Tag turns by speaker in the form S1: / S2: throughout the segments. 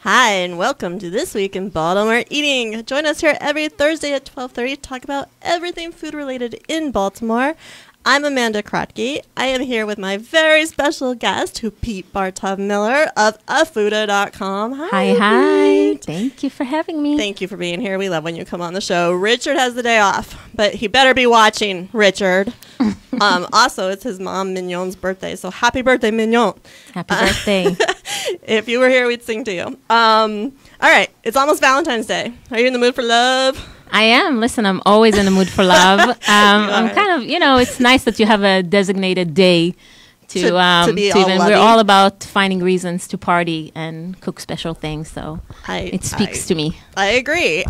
S1: Hi, and welcome to This Week in Baltimore Eating. Join us here every Thursday at 12:30 to talk about everything food-related in Baltimore. I'm Amanda Krotke. I am here with my very special guest, Huppit Bartov Miller of afuda.com.
S2: Hi. Thank you for having me.
S1: Thank you for being here. We love when you come on the show. Richard has the day off, but he better be watching, Richard. Also, it's his mom, Mignon's birthday, so happy birthday, Mignon.
S2: Happy birthday.
S1: If you were here, we'd sing to you. All right, it's almost Valentine's Day. Are you in the mood for love?
S2: I am. Listen, I'm always in the mood for love. I'm kind of, it's nice that you have a designated day to be all lovey. We're all about finding reasons to party and cook special things, so it speaks to me.
S1: I agree.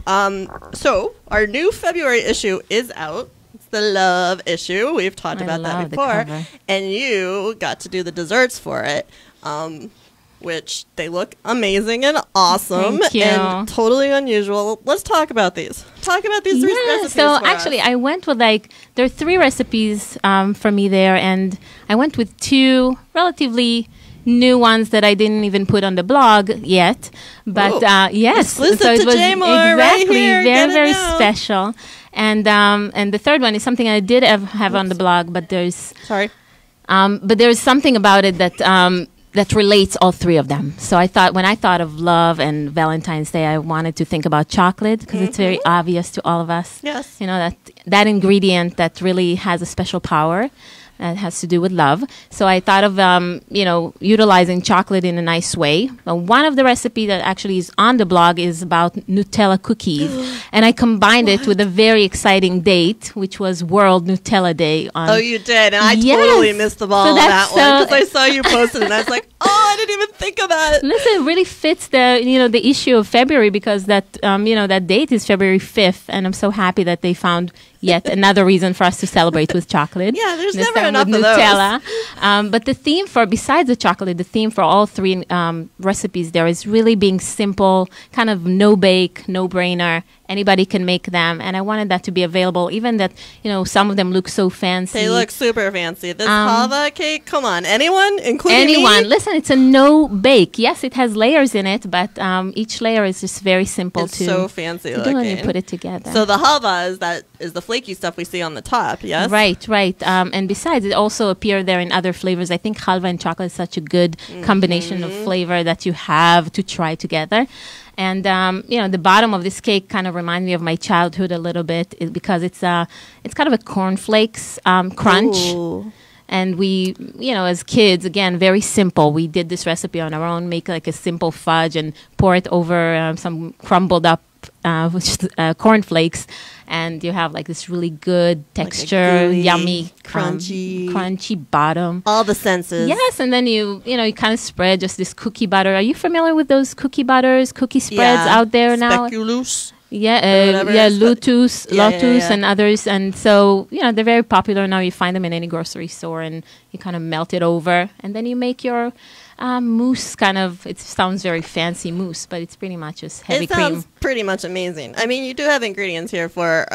S1: So our new February issue is out. It's the love issue. We've talked about that before. And you got to do the desserts for it. Which they look amazing and awesome and totally unusual. Let's talk about these. Talk about these three recipes.
S2: So actually, I went with there are three recipes for me there, and I went with two relatively new ones that I didn't even put on the blog yet. But yes,
S1: exclusive so it was
S2: exactly
S1: right here.
S2: very special. And the third one is something I did have on the blog, but there's something about it that relates all three of them. So when I thought of love and Valentine's Day, I wanted to think about chocolate because it's very obvious to all of us.
S1: Yes.
S2: That ingredient that really has a special power that has to do with love. So I thought of, utilizing chocolate in a nice way. One of the recipes that actually is on the blog is about Nutella cookies. And I combined it with a very exciting date, which was World Nutella Day.
S1: Oh, you did? And I totally missed the ball on that one because I saw you posted it and I was like, I didn't even think about it.
S2: Listen, it really fits the issue of February because that date is February 5th. And I'm so happy that they found yet another reason for us to celebrate with chocolate.
S1: Yeah, there's never enough of Nutella.
S2: But the theme besides the chocolate, the theme for all three recipes there is really being simple, kind of no-bake, no-brainer. Anybody can make them, and I wanted that to be available. Even that, some of them look so fancy.
S1: They look super fancy. This halva cake, come on, anyone, including
S2: anyone.
S1: me?
S2: Listen, it's a no-bake. Yes, it has layers in it, but each layer is just very simple.
S1: It's so fancy looking.
S2: When you put it together.
S1: So the halva is the flaky stuff we see on the top. Yes,
S2: right. And besides, it also appeared there in other flavors. I think halva and chocolate is such a good combination of flavor that you have to try together. And the bottom of this cake kind of reminds me of my childhood a little bit because it's kind of a cornflakes crunch.
S1: Ooh.
S2: And we, as kids, again, very simple. We did this recipe on our own, make like a simple fudge and pour it over some crumbled up cornflakes, and you have like this really good texture, gooey, yummy, crunchy bottom.
S1: All the senses.
S2: Yes, and then you kind of spread just this cookie butter. Are you familiar with those cookie spreads out there now?
S1: Speculoos.
S2: Lotus, and others. And so, they're very popular now. You find them in any grocery store, and you kind of melt it over, and then you make your mousse it sounds very fancy mousse, but it's pretty much just heavy cream. It sounds
S1: pretty much amazing. I mean, you do have ingredients here for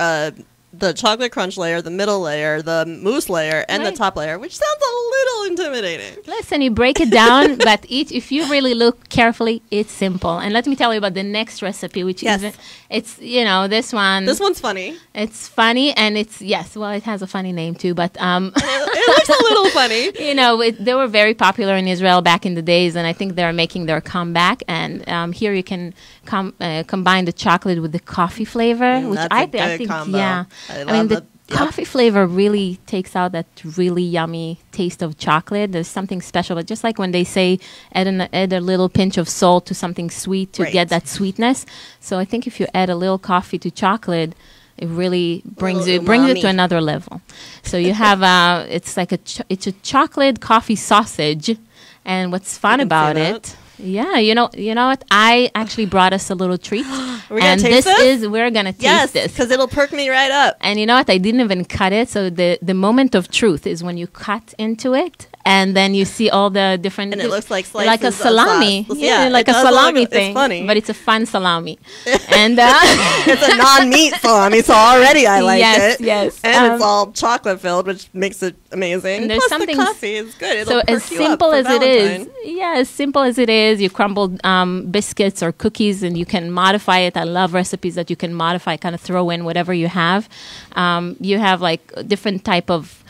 S1: the chocolate crunch layer, the middle layer, the mousse layer, and the top layer, which sounds a little intimidating.
S2: Listen, you break it down, but if you really look carefully, it's simple. And let me tell you about the next recipe, which is, this one.
S1: This one's funny.
S2: It's funny, and it has a funny name too, but
S1: it looks a little funny.
S2: They were very popular in Israel back in the days, and I think they're making their comeback. And here you can combine the chocolate with the coffee flavor, which I think,
S1: combo.
S2: Yeah. I mean, the coffee flavor really takes out that really yummy taste of chocolate. There's something special, but just like when they say add a little pinch of salt to something sweet to get that sweetness. So I think if you add a little coffee to chocolate, it really brings it to another level. So you have it's a chocolate coffee sausage, and what's fun about it. Yeah, you know what? I actually brought us a little treat.
S1: We're gonna taste this?
S2: We're gonna taste this
S1: because it'll perk me right up.
S2: And you know what? I didn't even cut it. So the moment of truth is when you cut into it. and then you see all the different.
S1: And it looks like slices
S2: like a salami.
S1: Yeah,
S2: like a salami thing.
S1: It's funny,
S2: but it's a fun salami, and
S1: it's a non-meat salami. So already I like it.
S2: Yes,
S1: and it's all chocolate filled, which makes it amazing.
S2: And there's
S1: Plus
S2: something.
S1: The coffee is good. It'll
S2: so as simple as it is, as simple as it is, you crumble biscuits or cookies, and you can modify it. I love recipes that you can modify, kind of throw in whatever you have. You have like different type of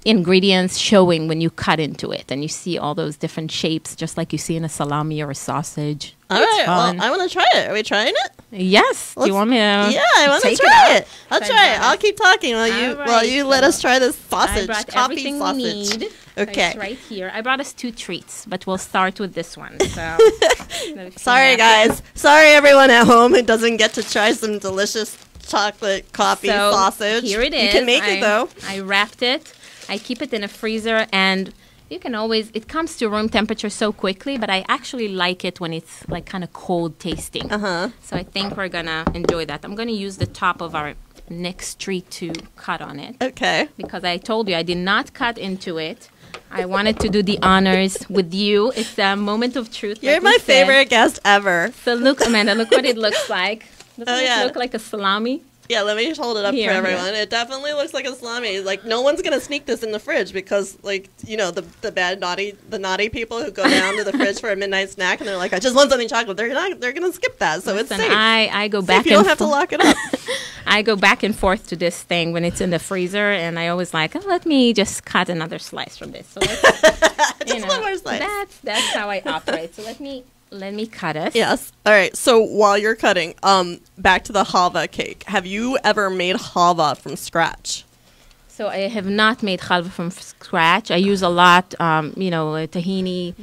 S2: ingredients showing when you cut into it, and you see all those different shapes, just like you see in a salami or a sausage.
S1: All right, well, I want to try it. Are we trying it?
S2: Yes. Do you want me to?
S1: Yeah, I want to try it. I'll try it. I'll keep talking while you let us try this sausage.
S2: I brought
S1: coffee
S2: everything
S1: sausage.
S2: we need.
S1: Okay.
S2: It's right here. I brought us 2 treats, but we'll start with this one. So.
S1: Sorry, guys. Sorry, everyone at home who doesn't get to try some delicious chocolate coffee sausage.
S2: Here it is.
S1: You can make it, though.
S2: I wrapped it. I keep it in a freezer, and you can always, it comes to room temperature so quickly, but I actually like it when it's like kind of cold tasting. So I think we're going to enjoy that. I'm going to use the top of our next treat to cut on it.
S1: Okay.
S2: Because I told you I did not cut into it. I wanted to do the honors with you. It's a moment of truth.
S1: You're my favorite guest ever.
S2: So look, Amanda, look what it looks like. Doesn't it look like a salami?
S1: Yeah, let me just hold it up for everyone. It definitely looks like a salami. Like, no one's gonna sneak this in the fridge because, like, you know, the naughty people who go down to the fridge for a midnight snack and they're like, I just want something chocolate. They're gonna skip that. So
S2: Listen,
S1: it's safe.
S2: I go back.
S1: You don't have to lock it up.
S2: I go back and forth to this thing when it's in the freezer, and I always like, let me just cut another slice from this. So
S1: just one more slice.
S2: That's how I operate. So let me cut it.
S1: Yes. All right. So while you're cutting, back to the halva cake. Have you ever made halva from scratch?
S2: So I have not made halva from scratch. I use a lot, tahini,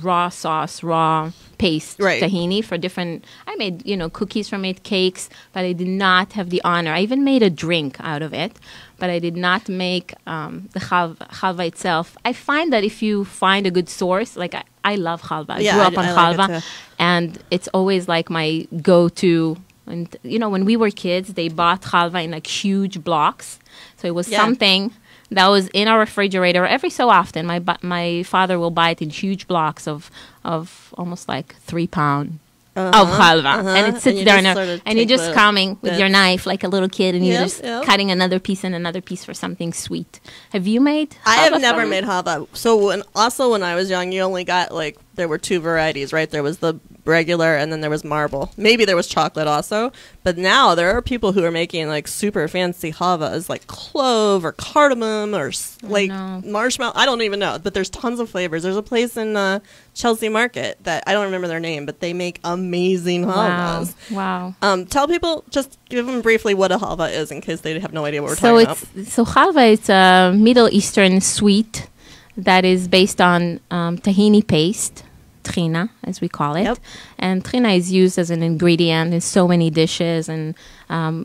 S2: raw sauce, raw paste tahini for different. I made, cookies from it, cakes, but I did not have the honor. I even made a drink out of it, but I did not make the halva itself. I find that if you find a good source, like I love halva. I grew up on halva, like and it's always like my go-to. And, when we were kids, they bought halva in like huge blocks. So it was something that was in our refrigerator every so often. My father will buy it in huge blocks of almost like 3 pounds of halva. And it sits there and you're just coming with your knife like a little kid, and you're just cutting another piece and another piece for something sweet. Have you made halva?
S1: I have never made halva. So when I was young, you only got there were 2 varieties, right? There was the regular and then there was marble. Maybe there was chocolate also. But now there are people who are making like super fancy halvas, like clove or cardamom or marshmallow. I don't even know, but there's tons of flavors. There's a place in Chelsea Market that I don't remember their name, but they make amazing halvas.
S2: Wow.
S1: Tell people, just give them briefly what a halva is in case they have no idea what we're talking about.
S2: So halva is a Middle Eastern sweet that is based on tahini paste. Trina, as we call it. And trina is used as an ingredient in so many dishes, and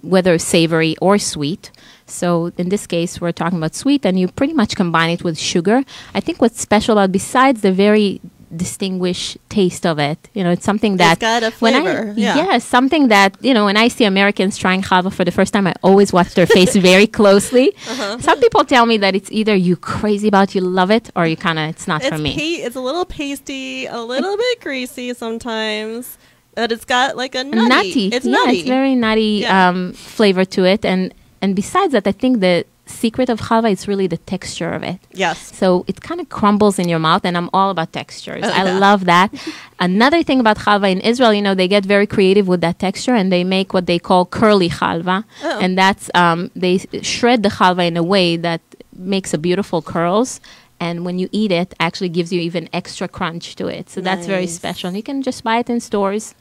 S2: whether savory or sweet. So in this case, we're talking about sweet, and you pretty much combine it with sugar. I think what's special about, besides the very distinguished taste of it, it's something that
S1: it's got a flavor.
S2: Something that when I see Americans trying halva for the first time, I always watch their face very closely. Some people tell me that it's either you crazy about, you love it, or you it's not for me.
S1: It's a little pasty, a little bit greasy sometimes, but it's got like a nutty. It's nutty.
S2: It's very nutty flavor to it, and besides that, I think the secret of halva is really the texture of it.
S1: Yes.
S2: So it kind of crumbles in your mouth, and I'm all about textures. I love that. Another thing about halva in Israel, they get very creative with that texture, and they make what they call curly halva. And that's, they shred the halva in a way that makes a beautiful curls. And when you eat it, actually gives you even extra crunch to it. So that's very special. And you can just buy it in stores.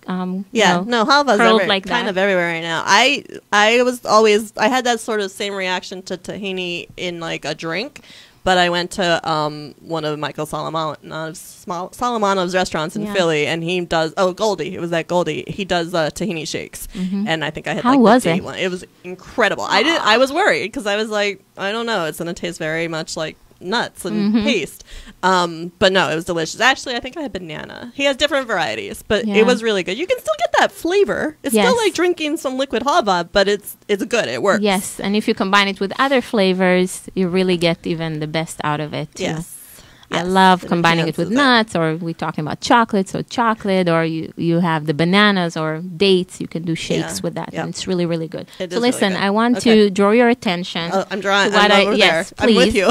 S1: Halva's kind of everywhere right now. I had that sort of same reaction to tahini in like a drink, but I went to one of Michael Solomonov's restaurants in Philly, and he does Goldie. It was at Goldie. He does tahini shakes, and I think I had the tea one. It was incredible. I was worried because I was like, I don't know, it's gonna taste very much like nuts and paste. But no, it was delicious. Actually, I think I had banana. He has different varieties, but it was really good. You can still get that flavor. It's still like drinking some liquid hava, but it's good. It works.
S2: Yes, and if you combine it with other flavors, you really get even the best out of it too.
S1: Yes.
S2: I love combining it with nuts, or we're talking about chocolate, so chocolate, or you have the bananas or dates. You can do shakes with that, and it's really, really good. So listen, I want to draw your attention.
S1: I'm drawing. I'm over there.
S2: Please.
S1: I'm with you.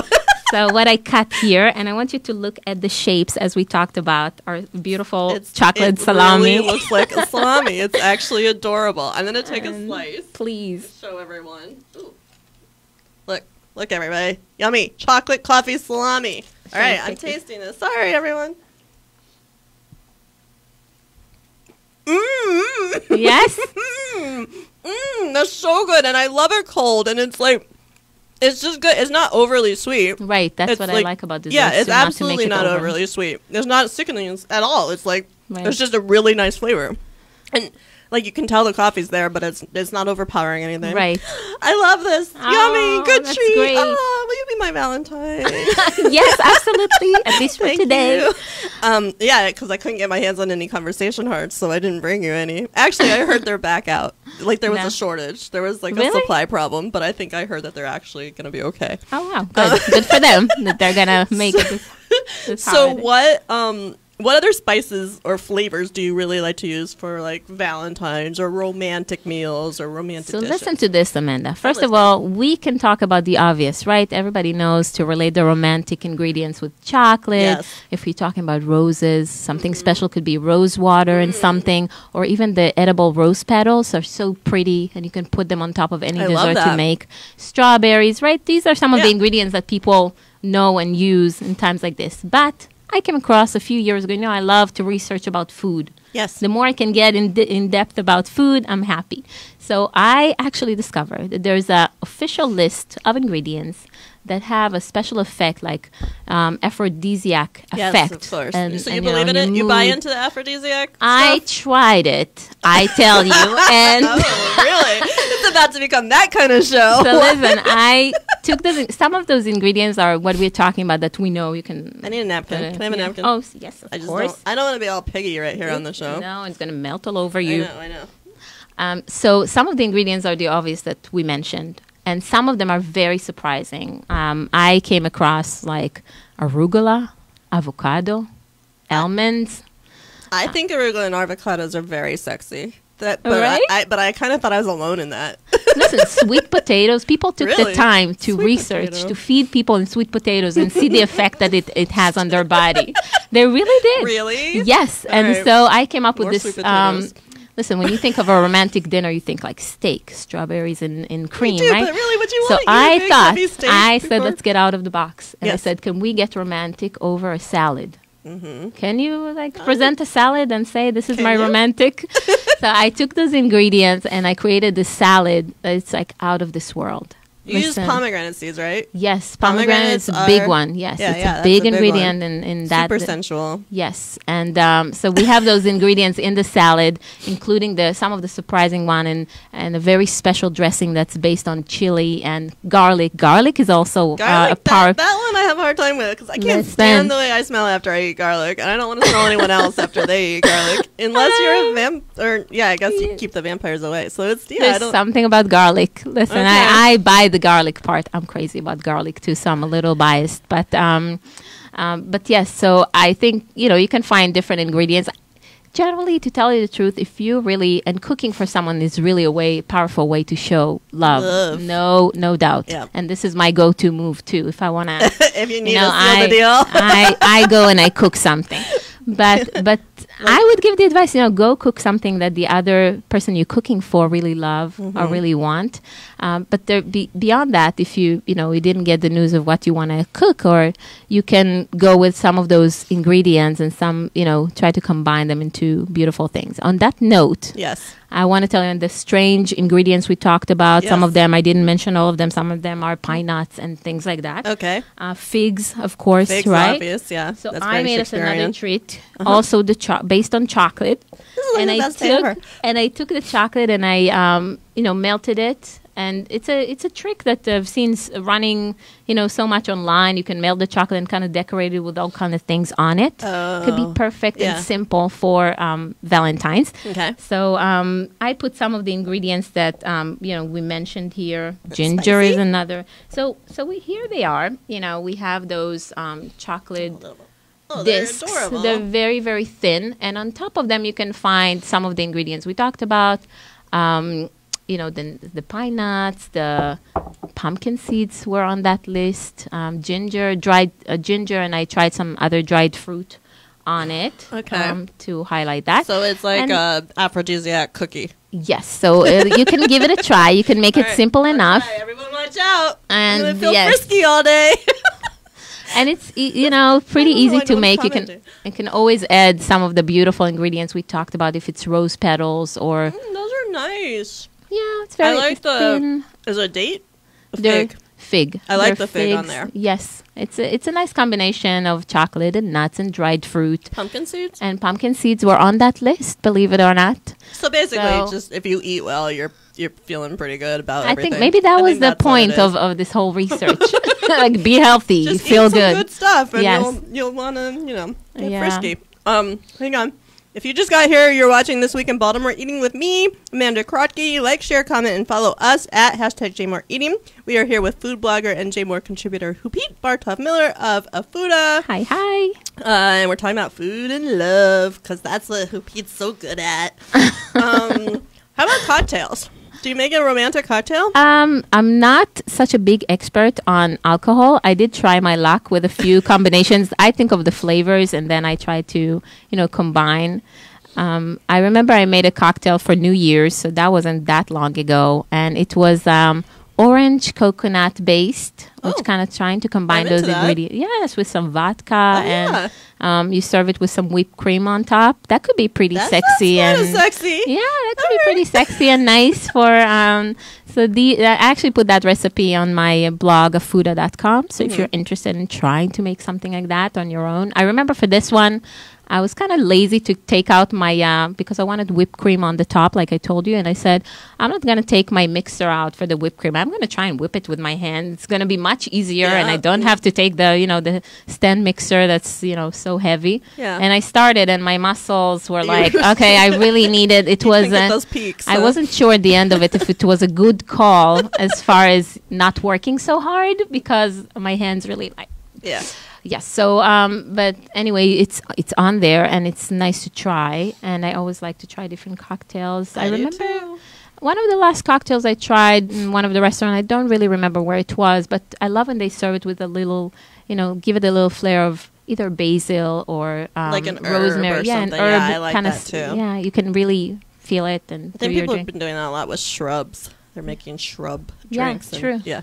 S2: So what I cut here, and I want you to look at the shapes as we talked about, our beautiful chocolate salami.
S1: It really looks like a salami. It's actually adorable. I'm going to take a slice.
S2: Please.
S1: Show everyone. Ooh. Look, everybody. Yummy. Chocolate coffee salami. All right, I'm tasting this. Sorry, everyone.
S2: Yes?
S1: That's so good, and I love it cold, and it's like, it's just good. It's not overly sweet.
S2: Right, that's what I like about desserts.
S1: Yeah, it's absolutely not overly sweet. It's not sickening at all. It's like, it's just a really nice flavor. And like you can tell the coffee's there, but it's not overpowering anything.
S2: Right.
S1: I love this. Yummy. Good treat.
S2: Great.
S1: Oh, will you be my Valentine?
S2: Yes, absolutely. At least for today.
S1: Yeah, because I couldn't get my hands on any conversation hearts, so I didn't bring you any. Actually, I heard they're back out. Like there was a shortage. There was like a supply problem, but I think I heard that they're actually going to be okay.
S2: Oh wow, good. Good for them that they're going to make it. This
S1: so what other spices or flavors do you really like to use for like Valentine's or romantic meals or romantic dishes?
S2: Listen to this, Amanda. First of all, we can talk about the obvious, right? Everybody knows to relate the romantic ingredients with chocolate.
S1: Yes.
S2: If we're talking about roses, something special could be rose water and something, or even the edible rose petals are so pretty and you can put them on top of any dessert to make. Strawberries, right? These are some of the ingredients that people know and use in times like this. But I came across a few years ago, I love to research about food.
S1: Yes.
S2: The more I can get in depth about food, I'm happy. So I actually discovered that there's an official list of ingredients that have a special effect, like aphrodisiac effect.
S1: Yes, of course. So you believe in it? You buy into the aphrodisiac stuff?
S2: I tried it, I tell you. And
S1: oh, really? It's about to become that kind of show.
S2: So listen, I took some of those ingredients are what we're talking about that we know you can.
S1: I need a napkin. Can I have a napkin?
S2: Oh, yes, of course.
S1: I don't want to be all piggy right here on the show.
S2: No, it's going to melt all over you.
S1: I know.
S2: So some of the ingredients are the obvious that we mentioned, and some of them are very surprising. I came across like arugula, avocado, almonds.
S1: I think arugula and avocados are very sexy. But
S2: right?
S1: I kind of thought I was alone in that.
S2: Listen, sweet potatoes. People took the time to research, to feed people in sweet potatoes and see the effect that it has on their body. They really did.
S1: Really?
S2: Yes. So I came up with this. Listen, when you think of a romantic dinner, you think like steak, strawberries, and cream, right?
S1: But really, what you
S2: so
S1: want?
S2: I said, let's get out of the box. And I said, can we get romantic over a salad? Mm-hmm. Can you present a salad and say, this is my romantic? So I took those ingredients and I created this salad that's like out of this world.
S1: You use pomegranate seeds, right?
S2: Yes, pomegranate is a big one. Yes, it's a big ingredient in that.
S1: Super sensual.
S2: Yes, and so we have those ingredients in the salad, including some of the surprising one and a very special dressing that's based on chili and garlic. Garlic is also a part.
S1: That one I have a hard time with because I can't stand the way I smell after I eat garlic, and I don't want to smell anyone else after they eat garlic, unless you're a vampire. I guess you keep the vampires away. So it's
S2: there's something about garlic. Listen, I buy the garlic part. I'm crazy about garlic too, so I'm a little biased. But yes, so I think you can find different ingredients. Generally, to tell you the truth, if you really and cooking for someone is really a powerful way to show love. No doubt. Yep. And this is my go-to move too. If I want to,
S1: if you need to seal the deal,
S2: I go and I cook something. But I would give the advice, go cook something that the other person you're cooking for really love or really want. But beyond that, if you didn't get the news of what you want to cook, or you can go with some of those ingredients and try to combine them into beautiful things. On that note,
S1: yes,
S2: I want to tell you the strange ingredients we talked about. Yes. Some of them, I didn't mention all of them. Some of them are pine nuts and things like that.
S1: Okay.
S2: Figs, of course,
S1: figs,
S2: right?
S1: Obvious, yeah.
S2: So I made us another treat, also based on chocolate.
S1: This is the best thing ever.
S2: And I took the chocolate and I, melted it And it's a trick that I've seen running, so much online. You can melt the chocolate and kind of decorate it with all kind of things on it. Could be perfect and simple for Valentine's.
S1: Okay.
S2: So I put some of the ingredients that we mentioned here. Ginger is another. So here they are. We have those chocolate discs.
S1: They're adorable.
S2: They're very, very thin, and on top of them you can find some of the ingredients we talked about. The pine nuts, the pumpkin seeds were on that list. Ginger, dried ginger, and I tried some other dried fruit on it.
S1: Okay.
S2: To highlight that.
S1: So it's like a aphrodisiac cookie.
S2: Yes. So you can give it a try. You can make it simple enough.
S1: Right, everyone watch out.
S2: And
S1: I'm gonna feel frisky all day.
S2: And it's pretty easy to make. You can always add some of the beautiful ingredients we talked about. If it's rose petals or
S1: those are nice.
S2: Yeah, it's very.
S1: I like
S2: thin.
S1: Is it a date?
S2: Fig.
S1: I like the fig on there.
S2: Yes, it's a nice combination of chocolate and nuts and dried fruit.
S1: Pumpkin seeds.
S2: And pumpkin seeds were on that list, believe it or not.
S1: So basically, just if you eat well, you're feeling pretty good about everything.
S2: I think maybe that was the point of this whole research. Like, be healthy,
S1: just
S2: feel
S1: eat some
S2: good.
S1: good stuff, and
S2: yes.
S1: you'll want to get frisky. Hang on. If you just got here, you're watching This Week in Baltimore Eating with me, Amanda Krotke. Like, share, comment, and follow us at #JMoreEating. We are here with food blogger and JMore contributor Huppit Bartov Miller of Afuda.
S2: Hi.
S1: And we're talking about food and love, because that's what Huppit's so good at. How about cocktails? Do you make a romantic cocktail?
S2: I'm not such a big expert on alcohol. I did try my luck with a few combinations. I think of the flavors, and then I try to, combine. I remember I made a cocktail for New Year's, so that wasn't that long ago, and it was orange coconut based, which kind of trying to combine those ingredients. Yes, with some vodka, and you serve it with some whipped cream on top. That could be pretty sexy.
S1: Sexy.
S2: Yeah, that could be pretty sexy and nice for. I actually put that recipe on my blog, afuda.com. So if you're interested in trying to make something like that on your own, I remember for this one, I was kind of lazy to take out my, because I wanted whipped cream on the top, like I told you. And I said, I'm not going to take my mixer out for the whipped cream. I'm going to try and whip it with my hand. It's going to be much easier. And I don't have to take the stand mixer that's, so heavy.
S1: Yeah.
S2: And I started, and my muscles were like, okay, I really needed, it was,
S1: those peaks,
S2: I wasn't sure at the end of it if it was a good call as far as not working so hard, because my hands really like.
S1: Yeah.
S2: Yes. So, but anyway, it's on there, and it's nice to try. And I always like to try different cocktails. I remember one of the last cocktails I tried in one of the restaurants. I don't really remember where it was, but I love when they serve it with a little, give it a little flair of either basil or
S1: like an
S2: rosemary.
S1: Herb or something.
S2: An herb
S1: I like that too.
S2: Yeah, you can really feel it. And
S1: I think people have been doing that a lot with shrubs. They're making shrub drinks.
S2: Yeah, true.
S1: Yeah.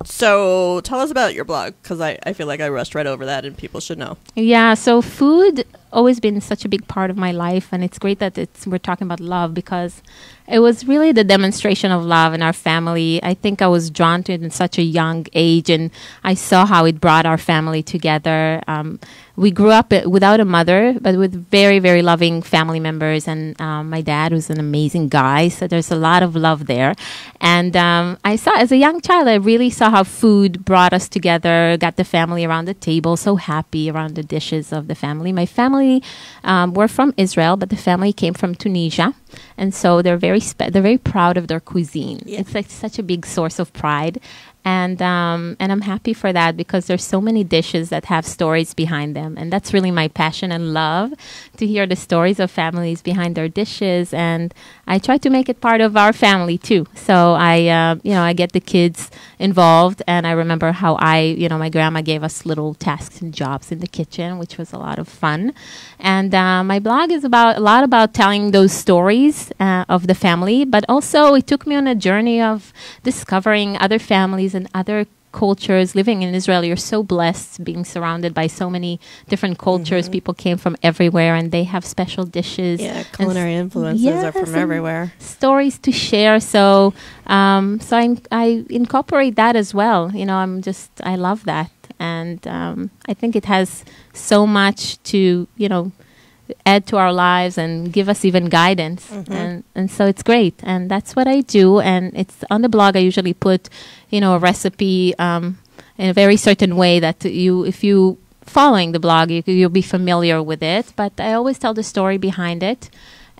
S1: So tell us about your blog, because I feel like I rushed right over that and people should know.
S2: Yeah, so food always been such a big part of my life, and it's great that we're talking about love, because it was really the demonstration of love in our family. I think I was drawn to it in such a young age, and I saw how it brought our family together. We grew up without a mother, but with very, very loving family members. And my dad was an amazing guy, so there's a lot of love there. And I saw, as a young child, I really saw how food brought us together, got the family around the table, so happy around the dishes of the family. My family were from Israel, but the family came from Tunisia. And so they're very proud of their cuisine. Yeah. It's like such a big source of pride. And I'm happy for that, because there's so many dishes that have stories behind them. And that's really my passion and love, to hear the stories of families behind their dishes. And I try to make it part of our family too. So I get the kids involved. And I remember how my grandma gave us little tasks and jobs in the kitchen, which was a lot of fun. And my blog is a lot about telling those stories of the family. But also it took me on a journey of discovering other families and other cultures. Living in Israel, you're so blessed being surrounded by so many different cultures. Mm-hmm. People came from everywhere, and they have special dishes.
S1: Yeah, culinary influences are from everywhere. Stories
S2: to share. So, I incorporate that as well. I love that, and I think it has so much to add to our lives and give us even guidance. And so it's great. And that's what I do. And it's on the blog. I usually put, a recipe in a very certain way that if you following the blog, you'll be familiar with it. But I always tell the story behind it.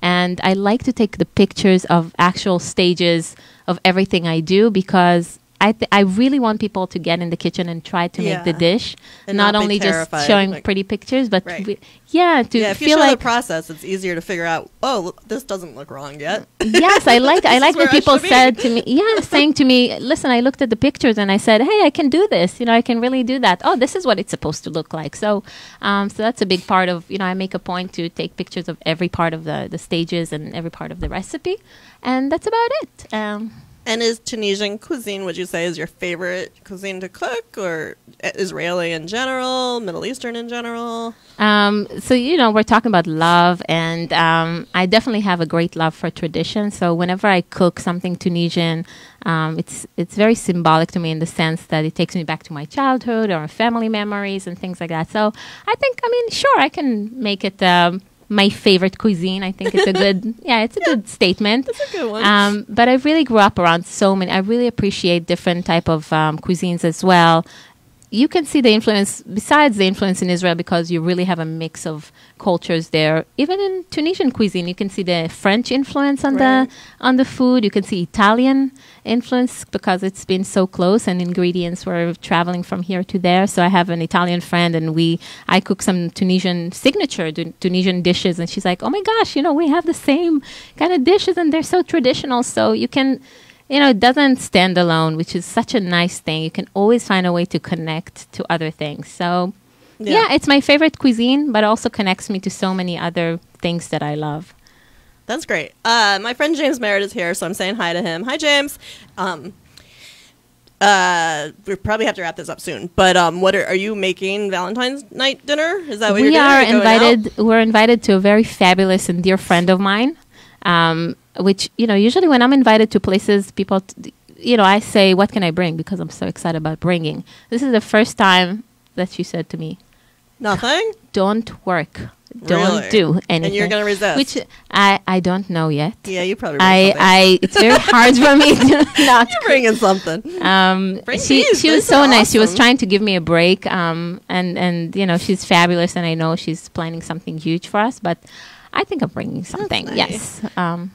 S2: And I like to take the pictures of actual stages of everything I do because I really want people to get in the kitchen and try to make the dish,
S1: and
S2: not only just showing pretty pictures, but
S1: to
S2: if
S1: you
S2: feel
S1: show
S2: like
S1: the process, it's easier to figure out. Oh, this doesn't look wrong yet.
S2: Yes, I like that people said to me, saying to me, listen, I looked at the pictures and I said, hey, I can do this. I can really do that. Oh, this is what it's supposed to look like. So, so that's a big part of. I make a point to take pictures of every part of the stages and every part of the recipe, and that's about it.
S1: And is Tunisian cuisine, would you say, is your favorite cuisine to cook, or Israeli in general, Middle Eastern in general?
S2: So, we're talking about love, and I definitely have a great love for tradition. So whenever I cook something Tunisian, it's very symbolic to me in the sense that it takes me back to my childhood or family memories and things like that. So I think, sure, I can make it my favorite cuisine. I think it's a good, it's a good statement.
S1: That's a good one.
S2: But I really grew up around so many. I really appreciate different type of cuisines as well. You can see the influence, besides the influence in Israel, because you really have a mix of cultures there. Even in Tunisian cuisine, you can see the French influence on the food. You can see Italian influence because it's been so close, and ingredients were traveling from here to there. So I have an Italian friend, and I cook some Tunisian signature Tunisian dishes, and she's like, "Oh my gosh, we have the same kind of dishes, and they're so traditional." So you can. It doesn't stand alone, which is such a nice thing. You can always find a way to connect to other things. So, it's my favorite cuisine, but also connects me to so many other things that I love.
S1: That's great. My friend James Merritt is here, so I'm saying hi to him. Hi, James. We probably have to wrap this up soon. But are you making Valentine's night dinner? Is that what you're doing?
S2: We're invited to a very fabulous and dear friend of mine. Which, usually when I'm invited to places, people, I say, what can I bring? Because I'm so excited about bringing. This is the first time that she said to me,
S1: nothing?
S2: Don't work. Don't do anything.
S1: And you're going to resist?
S2: Which I don't know yet.
S1: Yeah, you probably bring something.
S2: It's very hard for me to not.
S1: You're bringing something.
S2: She was so nice. She was trying to give me a break. And she's fabulous. And I know she's planning something huge for us. But I think I'm bringing something. Nice. Yes.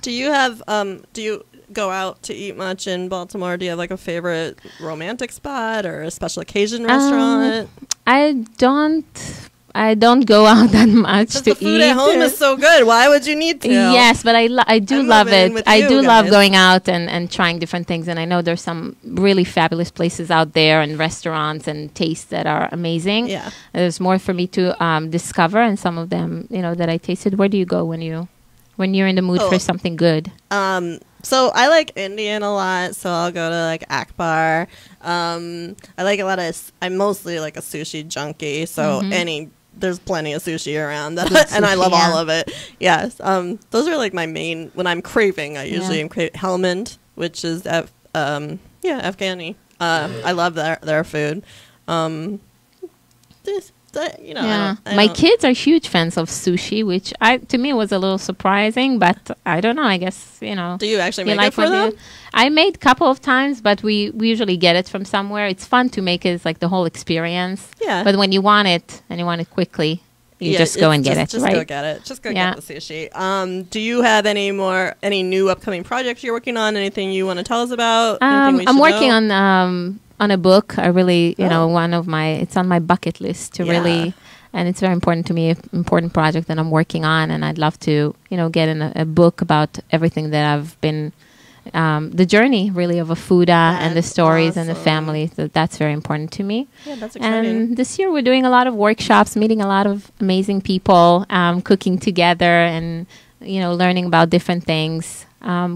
S1: Do you go out to eat much in Baltimore? Do you have like a favorite romantic spot or a special occasion restaurant?
S2: I don't go out that much to eat.
S1: The food at home is so good. Why would you need to?
S2: Yes, but I do love it. I do love going out and trying different things. And I know there's some really fabulous places out there and restaurants and tastes that are amazing.
S1: Yeah.
S2: There's more for me to discover, and some of them, that I tasted. Where do you go when you're in the mood for something good?
S1: So I like Indian a lot, so I'll go to like Akbar. I like a lot of. I'm mostly like a sushi junkie, so there's plenty of sushi around, and I love all of it. Yes, those are like my main. When I'm craving, I usually am craving Helmand, which is Afghani. I love their food.
S2: My kids are huge fans of sushi, which to me was a little surprising, but I don't know. I guess Do
S1: you actually make it for them?
S2: I made a couple of times, but we usually get it from somewhere. It's fun to make it. It's like the whole experience.
S1: Yeah.
S2: But when you want it and you want it quickly, you just go and get it.
S1: Just go get it. Just go get the sushi. Do you have any new upcoming projects you're working on? Anything you want to tell us about?
S2: I'm working on a book. I really, it's on my bucket list to really, and it's very important to me, an important project that I'm working on, and I'd love to, get in a book about everything that I've been, the journey really of a Fuda and the stories and the family. So that's very important to me.
S1: Yeah, that's exciting.
S2: And this year we're doing a lot of workshops, meeting a lot of amazing people, cooking together and, learning about different things.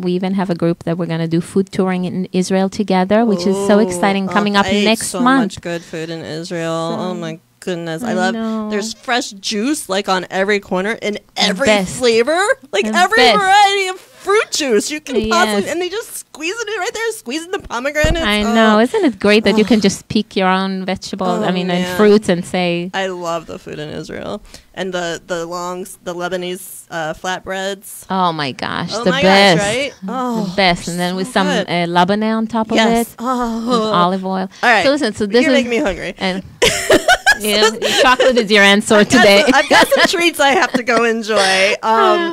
S2: We even have a group that we're going to do food touring in Israel together, which is so exciting, coming up next month.
S1: So much good food in Israel. Oh my goodness.
S2: I know.
S1: There's fresh juice like on every corner in every
S2: best.
S1: flavor. Like
S2: The
S1: every
S2: best.
S1: variety of fruit juice you can possibly,
S2: Yes.
S1: and they just squeezing it right there, squeezing the pomegranates.
S2: I know. Isn't it great that you can just pick your own vegetables, and
S1: man.
S2: fruits and say...
S1: I love the food in Israel. And the Lebanese flatbreads.
S2: Oh my gosh,
S1: Oh
S2: the
S1: my
S2: best.
S1: gosh, right? Oh,
S2: The best. And then with
S1: so
S2: some
S1: good.
S2: labneh on top of
S1: Yes.
S2: it. With olive oil.
S1: All right.
S2: So listen, so this
S1: You're
S2: is...
S1: making me hungry.
S2: And chocolate is your answer today.
S1: I've got some treats I have to go enjoy.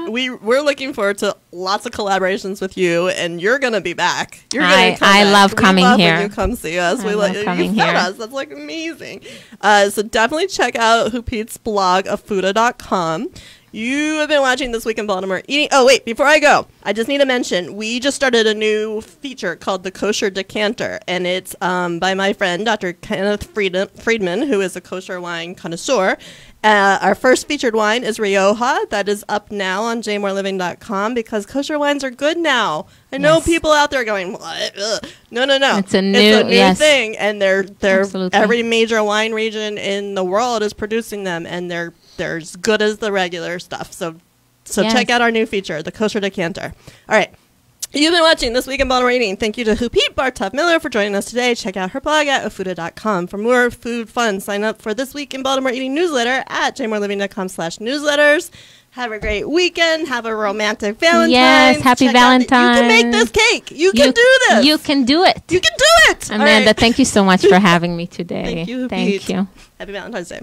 S1: We're looking forward to lots of collaborations with you, and you're gonna be back. You're gonna come
S2: I
S1: back.
S2: love coming
S1: love
S2: here.
S1: When you come see us.
S2: I love coming
S1: you fed
S2: here.
S1: us. That's like amazing. So definitely check out Huppit's blog, afuda.com. You have been watching This Week in Baltimore Eating. Oh, wait, before I go, I just need to mention, we just started a new feature called the Kosher Decanter, and it's by my friend, Dr. Kenneth Friedman, who is a kosher wine connoisseur. Our first featured wine is Rioja. That is up now on jmoreliving.com because kosher wines are good now. I know people out there going, what? Ugh. No.
S2: It's a new
S1: thing, and they're
S2: Absolutely.
S1: every major wine region in the world is producing them, and they're as good as the regular stuff. So check out our new feature, the Kosher Decanter. All right. You've been watching This Week in Baltimore Eating. Thank you to Huppit Bartov Miller for joining us today. Check out her blog at afuda.com. For more food fun, sign up for This Week in Baltimore Eating newsletter at jmoreliving.com/newsletters. Have a great weekend. Have a romantic Valentine.
S2: Yes, happy Valentine.
S1: You can make this cake. You can do this.
S2: You can do it.
S1: You can do it.
S2: Amanda, thank you so much for having me today.
S1: Thank you, Huppit.
S2: Thank you.
S1: Happy Valentine's Day.